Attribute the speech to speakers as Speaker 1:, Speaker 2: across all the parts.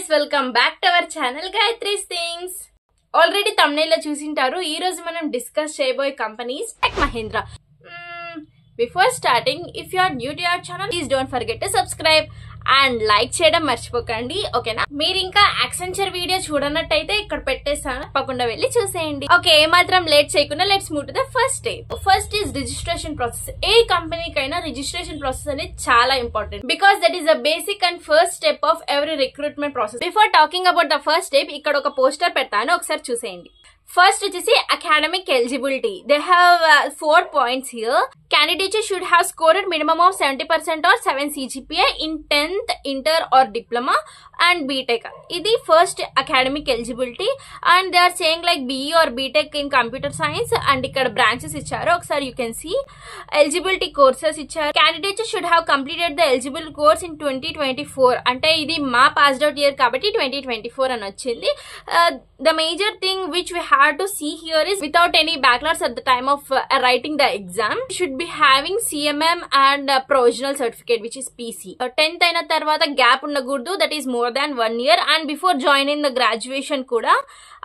Speaker 1: guys, welcome back to our channel Gayatri's Things. Already thumbnail lo chusintaru. Ee roju manam discuss cheyaboye companies Tech Mahindra. Before starting, if you are new to our channel, please don't forget to subscribe and like చేయడం మర్చిపోకండి. ఓకేనా? మీరు ఇంకా Accenture video చూడనట్టయితే ఇక్కడ పెట్టేస్తాను, తప్పకుండా వెళ్ళి చూసేయండి. ఓకే, ఏమాత్రం లేట్ చేయకుండా let's move to the first step. First is registration process. ఏ కంపెనీకైనా రిజిస్ట్రేషన్ ప్రాసెస్ అనేది చాలా important, because that is the basic and first step of every recruitment process. Before talking about the first step, ఇక్కడ ఒక poster పెడతాను, ఒకసారి చూసేయండి. First, it is academic eligibility. They have 4 points here. Candidates should have scored minimum of 70% or 7 CGPA in 10th, inter or diploma and BTech. This is first academic eligibility, and they are saying like BE or BTech in computer science, and ikkada branches icharu. Oksaరి you can see eligibility courses icharu. Candidates should have completed the eligible course in 2024. Ante idi ma passed out year kabatti 2024 అని వచ్చింది. The major thing which we have to see here is without any backlogs at the time of writing the exam, should be having CMM and provisional certificate, which is PC. 10th అయిన తర్వాత gap ఉండకూడదు, that is more than 1 year, and before joining the graduation kuda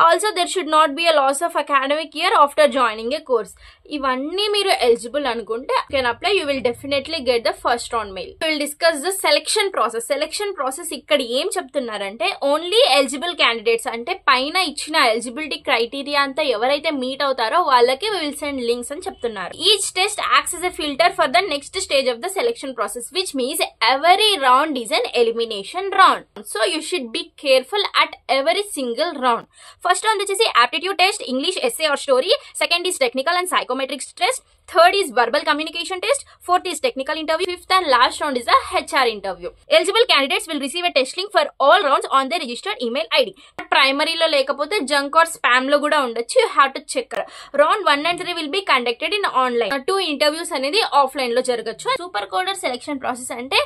Speaker 1: also there should not be a loss of academic year after joining a course. ఇవన్నీ మీరు eligible అనుకుంటే can apply, you will definitely get the first round mail. We will discuss the selection process. Selection process ఇక్కడ ఏం చెప్తున్నారంటే only eligible candidates, అంటే పైన ఇచ్చిన eligibility criteria అంతా ఎవరైతే మీట్ అవుతారో వాళ్ళకి we will send links అని చెప్తున్నారు. Each test acts as a filter for the next stage of the selection process, which means every round is an elimination round. So you should be careful at every single round. First round వచ్చేసి aptitude test, English, essay or story. Second is technical and psychometrics test. Third is verbal communication test. Fourth is technical interview. Fifth and last round is a HR interview. Eligible candidates will receive a test link for all rounds on their registered email ID. Primary lo lekapothe junk or spam lo kuda undachu. You have to check. Round 1 and 3 will be conducted in online. 2 interviews anedi offline lo jaragachu. Super coder selection process ante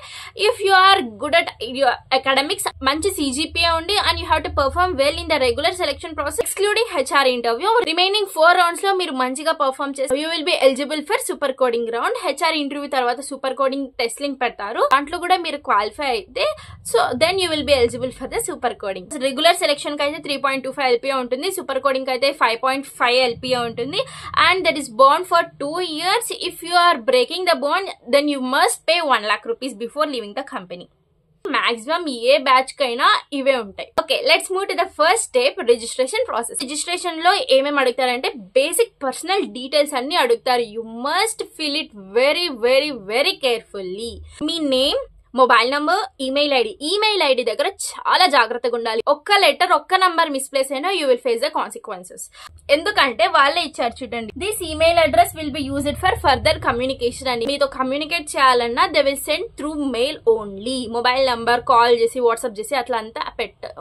Speaker 1: if you are good at your academics, manchi CGPA undi, and you have to perform well in the regular selection process excluding HR interview, remaining 4 rounds lo మీరు మంచిగా perform చేస్తే you will be eligible for super coding round. HR interview తర్వాత super coding test link పెడతారు, దాంట్లో కూడా మీరు qualify అయితే so then you will be eligible for the super coding. Regular selection కి అయితే 3.25 LPA ఉంటుంది, సూపర్ కోడింగ్ కి అయితే 5.5 LPA ఉంటుంది, and that is bond for 2 years. If you are breaking the bond then you must pay 1 lakh rupees before leaving the company. Maximum ఏ batch కైనా ఇవే ఉంటాయి. Okay, let's move to the first step, registration process. Registration లో ఏమేమి అడుగుతారంటే basic personal details అన్ని అడుగుతారు. You must fill it very very very carefully. మీ name, mobile number, email ID. Email ID దగ్గర చాలా జాగ్రత్తగా ఉండాలి. ఒక్క లెటర్, ఒక్క నంబర్ మిస్ప్లేస్ అయినా you will face the consequences. ఎందుకంటే వాళ్ళే ఇచ్చారు చూడండి, this email address will be used for further communication అని. మీతో కమ్యూనికేట్ చేయాలన్నా they will send through mail only. Mobile number call చేసి వాట్సాప్ చేసి అట్లా అంతా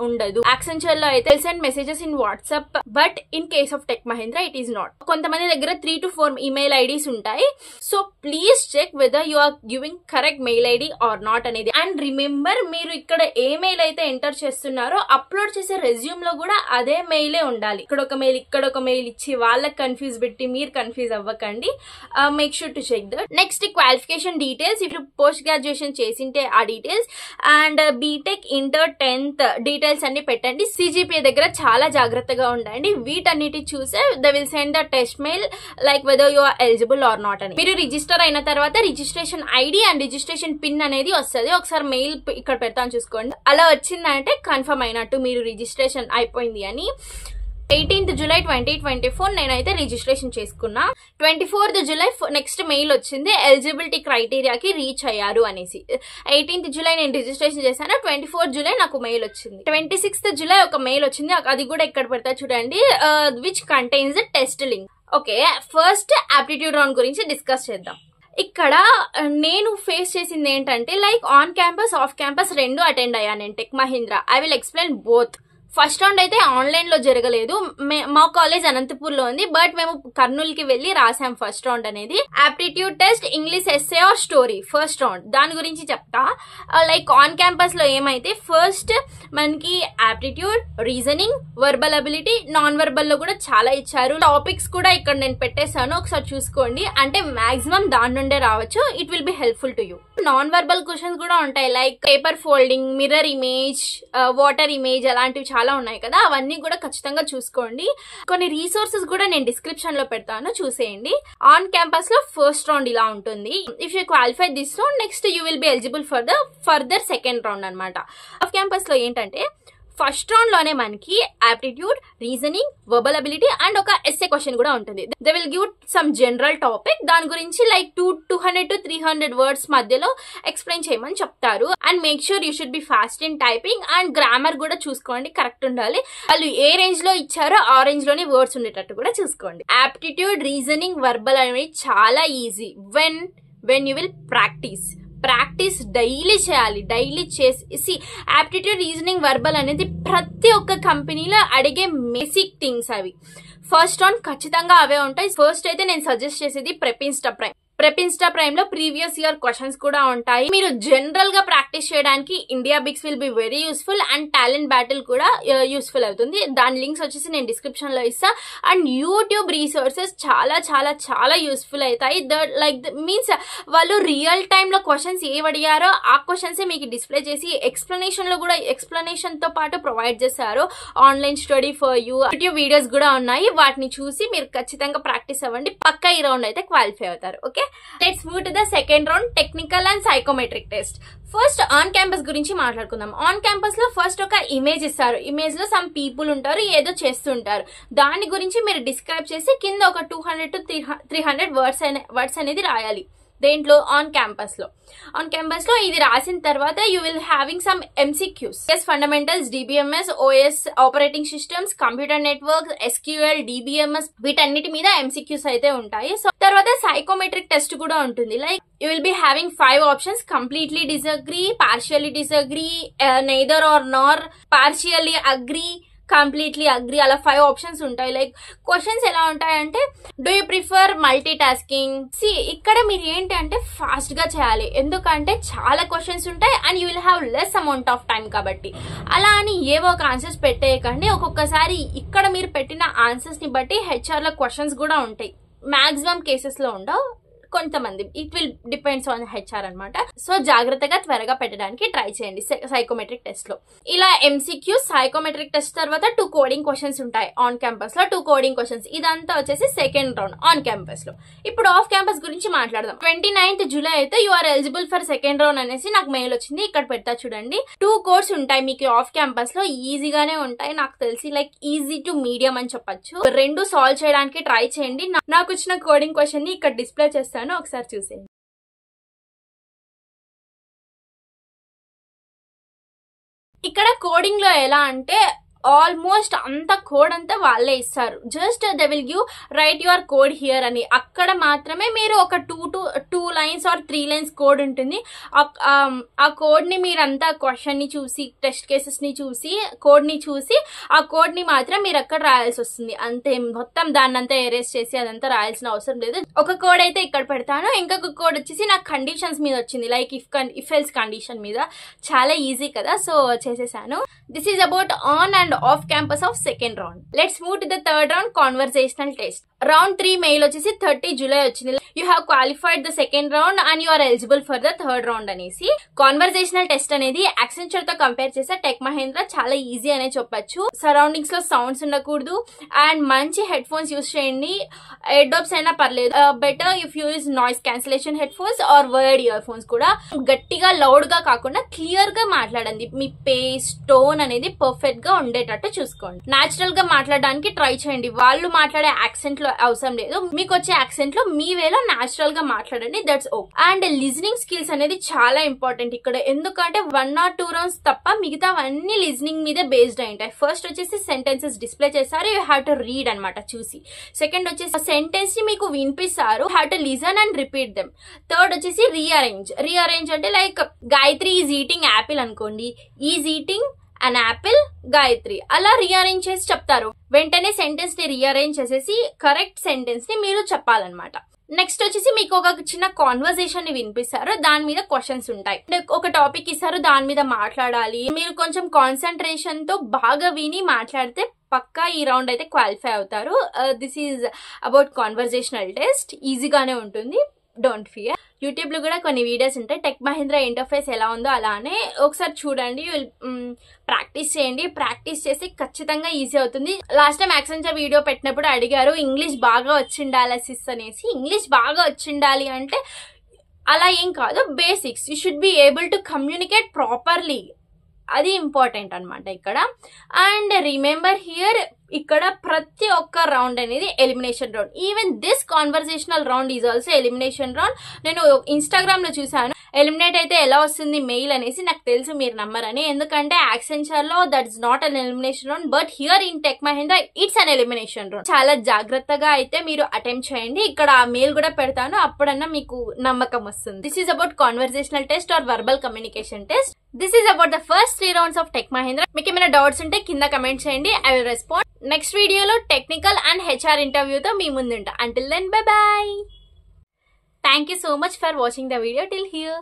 Speaker 1: ఉండదు. యాక్సెంచర్ లో అయితే send messages in WhatsApp, but in case of tech Mahindra it is not. కొంతమంది దగ్గర 3 to 4 ఈమెయిల్ ఐడీస్ ఉంటాయి. So please check whether you are giving correct mail ID or not అనేది. అండ్ రిమెంబర్, మీరు ఇక్కడ ఏ మెయిల్ అయితే ఎంటర్ చేస్తున్నారో upload చేసే రెజ్యూమ్ లో కూడా అదే మెయిలే ఉండాలి. ఇక్కడ ఒక మెయిల్, ఇక్కడ ఒక మెయిల్ ఇచ్చి వాళ్ళకి కన్ఫ్యూజ్ పెట్టి మీరు కన్ఫ్యూజ్ అవ్వకండి. Make sure to check that. Next qualification details. ఇప్పుడు పోస్ట్ గ్రాడ్యుయేషన్ చేసింటే ఆ details, and BTech, inter, 10th details అన్ని పెట్టండి. సిజిపిఏ దగ్గర చాలా జాగ్రత్తగా ఉండండి. వీటన్నిటి చూసే they will send the test mail like whether you are eligible or not అని. మీరు రిజిస్టర్ అయిన తర్వాత registration ID and registration pin అనేది వస్తుంది. ఒకసారి మెయిల్ ఇక్కడ పెడతాను చూసుకోండి. అలా వచ్చిందంటే కన్ఫర్మ్ అయినట్టు మీరు రిజిస్ట్రేషన్ అయిపోయింది అని. 18th July 2024 నేనైతే రిజిస్ట్రేషన్ చేసుకున్నా. 24th July నెక్స్ట్ మెయిల్ వచ్చింది, ఎలిజిబిలిటీ క్రైటీరియాకి రీచ్ అయ్యారు అనేసి. 18th July నేను రిజిస్ట్రేషన్ చేశాను, 24th July నాకు మెయిల్ వచ్చింది. 26th July ఒక మెయిల్ వచ్చింది, అది కూడా ఇక్కడ పెడతా చూడండి, which contains the test link. Okay, first aptitude round గురించి డిస్కస్ చేద్దాం. ఇక్కడ నేను ఫేస్ చేసింది ఏంటంటే like on campus, off campus రెండు అటెండ్ అయ్యాను నేను tech Mahindra. I will explain both. First round అయితే ఆన్లైన్ లో జరగలేదు. మా కాలేజ్ అనంతపూర్ లో ఉంది, బట్ మేము కర్నూలుకి వెళ్లి రాసాం ఫస్ట్ రౌండ్ అనేది. Aptitude test, English essay or story first round. దాని గురించి చెప్తా. లైక్ ఆన్ క్యాంపస్ లో ఏమైతే ఫస్ట్ మనకి aptitude, reasoning, verbal ability, non verbal లో కూడా చాలా ఇచ్చారు. టాపిక్స్ కూడా ఇక్కడ నేను పెట్టేశాను, ఒకసారి చూసుకోండి. అంటే మాక్సిమం దాని నుండే రావచ్చు. It will be helpful to you. Non verbal questions కూడా ఉంటాయి, like paper folding, mirror image, water image, అలాంటివి చాలా ఉన్నాయి కదా, అవన్నీ కూడా ఖచ్చితంగా చూసుకోండి. కొన్ని రీసోర్సెస్ కూడా నేను డిస్క్రిప్షన్ లో పెడతాను, చూసేయండి. ఆన్ క్యాంపస్ లో ఫస్ట్ రౌండ్ ఇలా ఉంటుంది. If you qualify this round, next you will be eligible for the further second round అనమాట. ఆఫ్ క్యాంపస్ లో ఏంటంటే ఫస్ట్ రౌండ్ లోనే మనకి aptitude, reasoning, verbal ability and ఒక ఎస్సే క్వశ్చన్ కూడా ఉంటుంది. They will give some general topic, దాని గురించి లైక్ 200 to 300 వర్డ్స్ మధ్యలో ఎక్స్ప్లెయిన్ చేయమని చెప్తారు. And make sure you should be fast in typing and grammar కూడా చూసుకోండి, కరెక్ట్ ఉండాలి. వాళ్ళు ఏ రేంజ్ లో ఇచ్చారో ఆ రేంజ్ లోనే వర్డ్స్ ఉండేటట్టు కూడా చూసుకోండి. ఆప్టిట్యూడ్, రీజనింగ్, వర్బల్ అనేవి చాలా easy when you will practice daily చేయాలి. డైలీ చేసి ఆప్టిట్యూడ్, రీజనింగ్, వర్బల్ అనేది ప్రతి ఒక్క కంపెనీలో అడిగే బేసిక్ థింగ్స్ అవి. ఫస్ట్ రౌండ్ ఖచ్చితంగా అవే ఉంటాయి. ఫస్ట్ అయితే నేను సజెస్ట్ చేసేది ప్రెప్ ఇన్స్టా ప్రైమ్ లో ప్రీవియస్ ఇయర్ క్వశ్చన్స్ కూడా ఉంటాయి. మీరు జనరల్ గా ప్రాక్టీస్ చేయడానికి India Biggs will be very useful and talent battle కూడా యూస్ఫుల్ అవుతుంది. దాని లింక్స్ వచ్చేసి నేను డిస్క్రిప్షన్ లో ఇస్తా. అండ్ యూట్యూబ్ రీసోర్సెస్ చాలా చాలా చాలా యూస్ఫుల్ అవుతాయి. మీన్స్ వాళ్ళు రియల్ టైమ్ లో క్వశ్చన్స్ ఏవి అడిగారో ఆ క్వశ్చన్స్ మీకు డిస్ప్లే చేసి ఎక్స్ప్లెనేషన్ లో కూడా ఎక్స్ప్లెనేషన్ తో పాటు ప్రొవైడ్ చేశారు. Online study for you YouTube videos కూడా ఉన్నాయి, వాటిని చూసి మీరు ఖచ్చితంగా ప్రాక్టీస్ అవ్వండి. పక్కా ఈ రౌండ్ అయితే క్వాలిఫై అవుతారు. Okay, let's move to the second round, technical and psychometric test. First on campus గురించి మాట్లాడుకుందాం. ఆన్ క్యాంపస్ లో ఫస్ట్ ఒక ఇమేజ్ ఇస్తారు. ఇమేజ్ లో సమ్ పీపుల్ ఉంటారు, ఏదో చేస్తుంటారు. దాని గురించి మీరు డిస్క్రైబ్ చేసి కింద ఒక 200 to 300 వర్డ్స్ అనేది రాయాలి. దేంట్లో? ఆన్ క్యాంపస్ లో ఇది రాసిన తర్వాత you will having some MCQs, fundamentals, DBMS, OS operating systems, computer network, SQL, DBMS, వీటన్నిటి మీద MCQs అయితే ఉంటాయి. సో తర్వాత సైకోమెట్రిక్ టెస్ట్ కూడా ఉంటుంది. Like you will be having 5 options: completely disagree, partially disagree, neither or nor, partially agree, completely agree, అలా 5 options ఉంటాయి. Like questions ఎలా ఉంటాయంటే, do you prefer multitasking? ఇక్కడ మీరు ఏంటి అంటే ఫాస్ట్ గా చేయాలి, ఎందుకంటే చాలా క్వశ్చన్స్ ఉంటాయి and you will have less amount of time కాబట్టి. అలా అని ఏవో ఒక ఆన్సర్స్ పెట్టేయకండి. ఒక్కొక్కసారి ఇక్కడ మీరు పెట్టిన ఆన్సర్స్ ని బట్టి HR లో క్వశ్చన్స్ కూడా ఉంటాయి. మాక్సిమం కేసెస్ లో ఉండవు, కొంతమంది. It will depends on HR అనమాట. సో జాగ్రత్తగా త్వరగా పెట్టడానికి ట్రై చేయండి సైకోమెట్రిక్ టెస్ట్ లో. ఇలా MCQ సైకోమెట్రిక్ టెస్ట్ తర్వాత 2 కోడింగ్ క్వశ్చన్స్ ఉంటాయి ఆన్ క్యాంపస్ లో. 2 కోడింగ్ క్వశ్చన్స్. ఇదంతా వచ్చేసి సెకండ్ రౌండ్ ఆన్ క్యాంపస్ లో. ఇప్పుడు ఆఫ్ క్యాంపస్ గురించి మాట్లాడదాం. 29th July అయితే you are eligible for second round అనేసి నాకు మెయిల్ వచ్చింది. ఇక్కడ పెడతా చూడండి. 2 కోర్స్ ఉంటాయి మీకు ఆఫ్ క్యాంపస్ లో. ఈజీగానే ఉంటాయి నాకు తెలిసి, లైక్ ఈజీ టు మీడియం అని చెప్పొచ్చు. 2 సాల్వ్ చేయడానికి ట్రై చేయండి. నాకు వచ్చిన కోడింగ్ క్వశ్చన్ ని ఇక్కడ డిస్ప్లే చేస్తాను, ఒకసారి చూసేయండి. ఇక్కడ కోడింగ్ లో ఎలా అంటే ఆల్మోస్ట్ అంత కోడ్ అంతా వాళ్ళే ఇస్తారు. Just they will give right your code here అని. అక్కడ మాత్రమే మీరు ఒక 2 lines or 3 lines కోడ్ ఉంటుంది. ఆ కోడ్ ని మీరంతా క్వశ్చన్ ని చూసి, టెస్ట్ కేసెస్ ని చూసి, కోడ్ ని చూసి ఆ కోడ్ ని మాత్రం మీరు అక్కడ రాయాల్సి వస్తుంది అంతే. మొత్తం దాన్ని అంతా ఎరేస్ చేసి అదంతా రాయాల్సిన అవసరం లేదు. ఒక కోడ్ అయితే ఇక్కడ పెడతాను, ఇంకొక కోడ్ వచ్చేసి నాకు కండిషన్స్ మీద వచ్చింది, లైక్ ఇఫ్ ఎల్స్ కండిషన్ మీద. చాలా ఈజీ కదా, సో చేసేసాను. This is about on and off campus of second round. Let's move to the third round, conversational test. Round 3 mail వచ్చేసి 30 July వచ్చింది. You have qualified the second round and you are eligible for the third round అనేసి. Conversational test అనేది Accenture తో compare చేస్తే tech Mahindra చాలా easy అనే చెప్పొచ్చు. Surroundings లో సౌండ్స్ ఉండకూడదు అండ్ మంచి హెడ్ ఫోన్స్ యూస్ చేయండి. ఎయిర్డోప్స్ అయినా పర్లేదు, better if you use noise cancellation headphones or wired earphones కూడా. గట్టిగా లౌడ్ గా కాకుండా క్లియర్ గా మాట్లాడండి. మీ పేస్, టోన్ అనేది పర్ఫెక్ట్ గా ఉండేటట్టు చూసుకోండి. నేచురల్ గా మాట్లాడడానికి ట్రై చేయండి. వాళ్ళు మాట్లాడే యాక్సెంట్ లో అవసరం లేదు, మీకు వచ్చే యాక్సెంట్ లో మీ వేలో నేచురల్ గా మాట్లాడండి, that's okay. And listening skills అనేది చాలా ఇంపార్టెంట్ ఇక్కడ, ఎందుకంటే 1 or 2 rounds తప్ప మిగతావన్నీ లిజనింగ్ మీదే బేస్డ్ అయి ఉంటాయి. ఫస్ట్ వచ్చేసి సెంటెన్సెస్ డిస్ప్లే చేస్తారు, యూ హ్యావ్ టు రీడ్ అనమాట చూసి. సెకండ్ వచ్చేసి సెంటెన్స్ ని మీకు వినిపిస్తారు, have to listen and repeat them. Third వచ్చేసి రీఅరేంజ్ అంటే like Gayatri is eating apple అనుకోండి, is eating an apple, Gayatri. అలా రీఅరేంజ్ చేసి చెప్తారు. వెంటనే సెంటెన్స్ ని రీఅరేంజ్ చేసేసి కరెక్ట్ సెంటెన్స్ ని మీరు చెప్పాలన్నమాట. నెక్స్ట్ వచ్చేసి మీకు ఒక చిన్న కాన్వర్సేషన్ ని వినిపిస్తారు, దాని మీద క్వశ్చన్స్ ఉంటాయి. ఒక టాపిక్ ఇస్తారు, దాని మీద మాట్లాడాలి. మీరు కొంచెం కాన్సన్ట్రేషన్ తో బాగా విని మాట్లాడితే పక్కా ఈ రౌండ్ అయితే క్వాలిఫై అవుతారు. This is about conversational test. ఈజీగానే ఉంటుంది, డోంట్ ఫియర్. యూట్యూబ్ లో కూడా కొన్ని వీడియోస్ ఉంటాయి. టెక్ మహీంద్రా ఇంటర్ఫేస్ ఎలా ఉందో అలానే ఒకసారి చూడండి, ప్రాక్టీస్ చేయండి. ప్రాక్టీస్ చేసి ఖచ్చితంగా ఈజీ అవుతుంది. లాస్ట్ టైం యాక్సెంచర్ వీడియో పెట్టినప్పుడు అడిగారు ఇంగ్లీష్ బాగా వచ్చిండాలి సిస్ అనేసి. ఇంగ్లీష్ బాగా వచ్చిండాలి అంటే అలా ఏం కాదు, basics. You should be able to communicate properly, అది ఇంపార్టెంట్ అనమాట ఇక్కడ. అండ్ రిమెంబర్ హియర్, ఇక్కడ ప్రతి ఒక్క రౌండ్ అనేది elimination round. Even this conversational round is also elimination round. నేను ఇన్స్టాగ్రామ్ లో చూసాను ఎలిమినేట్ అయితే ఎలా వస్తుంది మెయిల్ అనేసి. నాకు తెలుసు మీరు నమ్మరని, ఎందుకంటే యాక్సెంచర్ లో that is not an elimination round, but here in tech Mahindra it's an elimination round. చాలా జాగ్రత్తగా అయితే మీరు అటెంప్ట్ చేయండి. ఇక్కడ ఆ మెయిల్ కూడా పెడతాను, అప్పుడన్నా మీకు నమ్మకం వస్తుంది. This is about conversational test or verbal communication test. This is about the first 3 rounds of tech Mahindra. మీకు ఏమైనా డౌట్స్ ఉంటే కింద కమెంట్ చేయండి, ఐ విల్ రెస్పాండ్. నెక్స్ట్ వీడియోలో టెక్నికల్ అండ్ హెచ్ఆర్ ఇంటర్వ్యూతో మీ ముందుంటా. Until then bye bye. Thank you so much for watching the video till here.